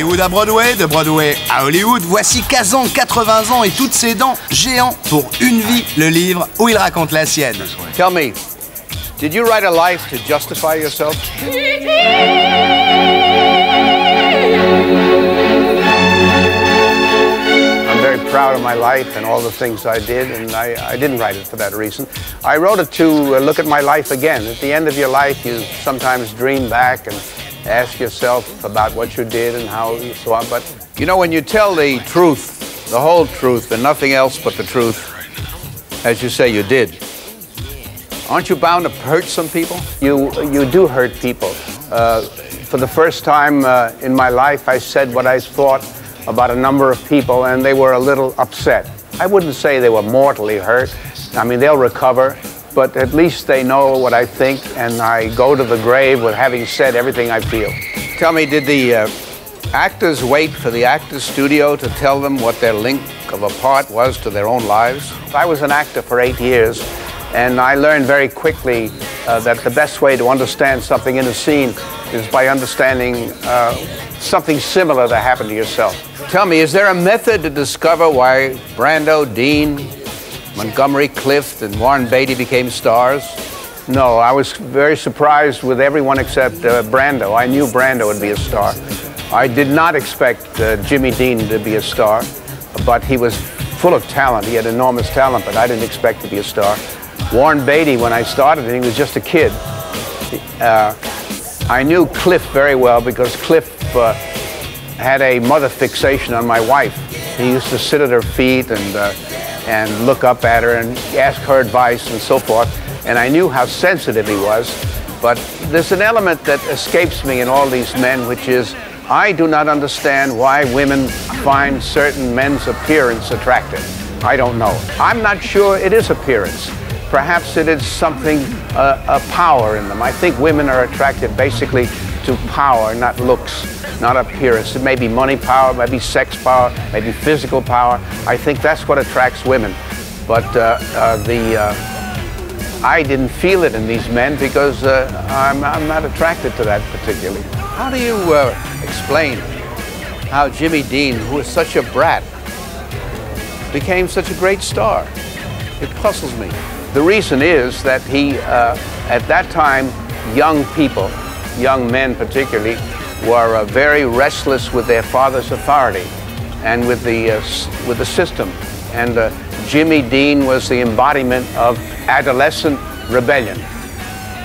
Hollywood à Broadway, de Broadway à Hollywood, voici Kazan, 80 ans et toutes ses dents, géant pour une vie, le livre où il raconte la sienne. Tell me, did you write a life to justify yourself? I'm very proud of my life and all the things I did, and I didn't write it for that reason. I wrote it to look at my life again. At the end of your life, you sometimes dream back and ask yourself about what you did and how you so on. But you know, when you tell the truth, the whole truth, and nothing else but the truth, as you say you did, aren't you bound to hurt some people? You do hurt people. For the first time in my life, I said what I thought about a number of people, and they were a little upset. I wouldn't say they were mortally hurt. I mean, they'll recover, but at least they know what I think, and I go to the grave with having said everything I feel. Tell me, did the actors wait for the actors' studio to tell them what their link of a part was to their own lives? I was an actor for 8 years, and I learned very quickly that the best way to understand something in a scene is by understanding something similar that happened to yourself. Tell me, is there a method to discover why Brando, Dean, Montgomery Clift, and Warren Beatty became stars? No, I was very surprised with everyone except Brando. I knew Brando would be a star. I did not expect Jimmy Dean to be a star, but he was full of talent. He had enormous talent, but I didn't expect to be a star. Warren Beatty, when I started, he was just a kid. I knew Cliff very well because Cliff had a mother fixation on my wife. He used to sit at her feet and look up at her and ask her advice and so forth. And I knew how sensitive he was. But there's an element that escapes me in all these men, which is I do not understand why women find certain men's appearance attractive. I don't know. I'm not sure it is appearance. Perhaps it is something, a power in them. I think women are attracted basically to power, not looks, not appearance. It may be money power, maybe sex power, maybe physical power. I think that's what attracts women. But I didn't feel it in these men because I'm not attracted to that particularly. How do you explain how Jimmy Dean, who is such a brat, became such a great star? It puzzles me. The reason is that he, at that time, young people, young men particularly, were very restless with their father's authority and with the system. And Jimmy Dean was the embodiment of adolescent rebellion.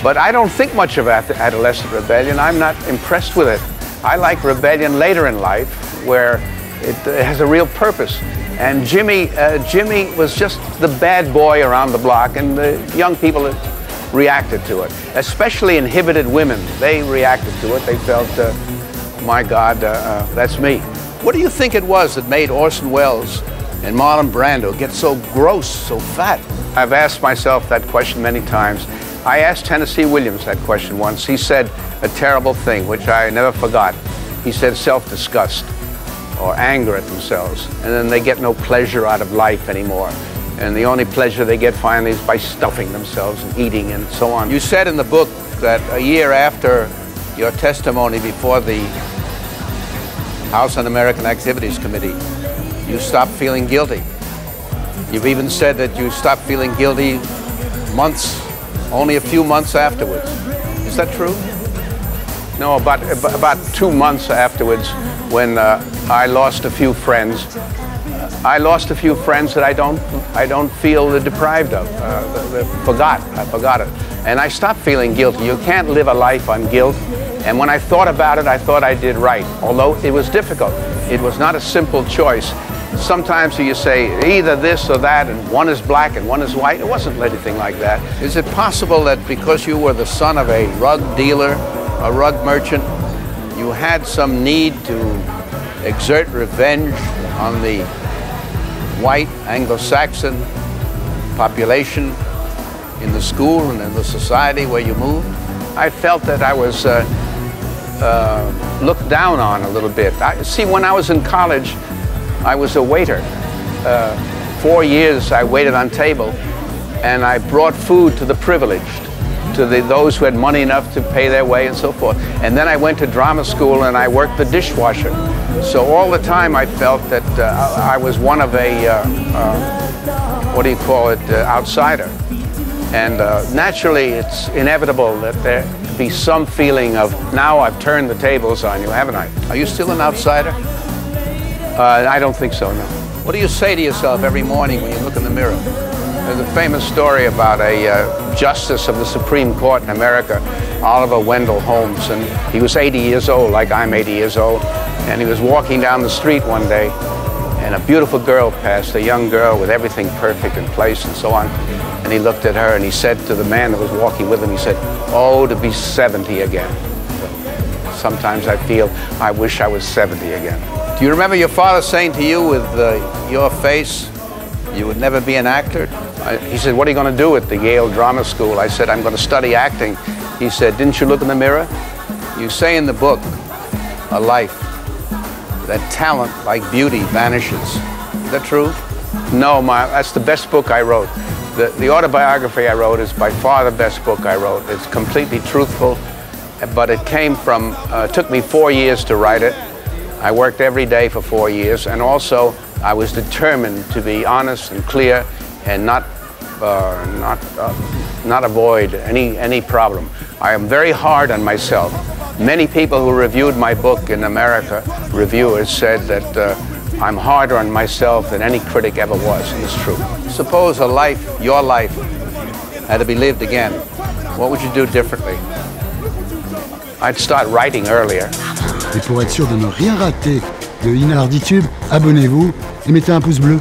But I don't think much of adolescent rebellion. I'm not impressed with it. I like rebellion later in life where it has a real purpose. And Jimmy was just the bad boy around the block, and the young people reacted to it. Especially inhibited women, they reacted to it. They felt, my God, that's me. What do you think it was that made Orson Welles and Marlon Brando get so gross, so fat? I've asked myself that question many times. I asked Tennessee Williams that question once. He said a terrible thing, which I never forgot. He said self-disgust, or anger at themselves, and then they get no pleasure out of life anymore. And the only pleasure they get finally is by stuffing themselves and eating and so on. You said in the book that a year after your testimony before the House Un-American Activities Committee, you stopped feeling guilty. You've even said that you stopped feeling guilty only a few months afterwards. Is that true? No, about 2 months afterwards, when I lost a few friends. I lost a few friends that I don't feel deprived of. I forgot it. And I stopped feeling guilty. You can't live a life on guilt. And when I thought about it, I thought I did right. Although it was difficult. It was not a simple choice. Sometimes you say either this or that, and one is black and one is white. It wasn't anything like that. Is it possible that because you were the son of a rug dealer, a rug merchant, you had some need to exert revenge on the white Anglo-Saxon population in the school and in the society where you moved? I felt that I was looked down on a little bit. See, when I was in college, I was a waiter. 4 years I waited on table, and I brought food to the privileged, to those who had money enough to pay their way and so forth. And then I went to drama school and I worked the dishwasher. So all the time I felt that I was one of a, what do you call it, outsider. And naturally it's inevitable that there be some feeling of, now I've turned the tables on you, haven't I? Are you still an outsider? I don't think so, no. What do you say to yourself every morning when you look in the mirror? There's a famous story about a justice of the Supreme Court in America, Oliver Wendell Holmes, and he was 80 years old, like I'm 80 years old, and he was walking down the street one day, and a beautiful girl passed, a young girl with everything perfect in place and so on, and he looked at her and he said to the man that was walking with him, he said, "Oh, to be 70 again." Sometimes I feel I wish I was 70 again. Do you remember your father saying to you with your face, you would never be an actor? He said, "What are you going to do at the Yale Drama School?" I said, "I'm going to study acting." He said, "Didn't you look in the mirror? You say in the book, A Life, that talent, like beauty, vanishes. Is that true?" No, that's the best book I wrote. The autobiography I wrote is by far the best book I wrote. It's completely truthful, but it came from, took me 4 years to write it. I worked every day for 4 years, and also I was determined to be honest and clear and not avoid any problem. I am very hard on myself. Many people who reviewed my book in America, reviewers, said that I'm harder on myself than any critic ever was, and it's true. Suppose a life, your life, had to be lived again. What would you do differently? I'd start writing earlier. Et pour être sûr de ne rien rater de Inardi Tube, abonnez-vous et mettez un pouce bleu.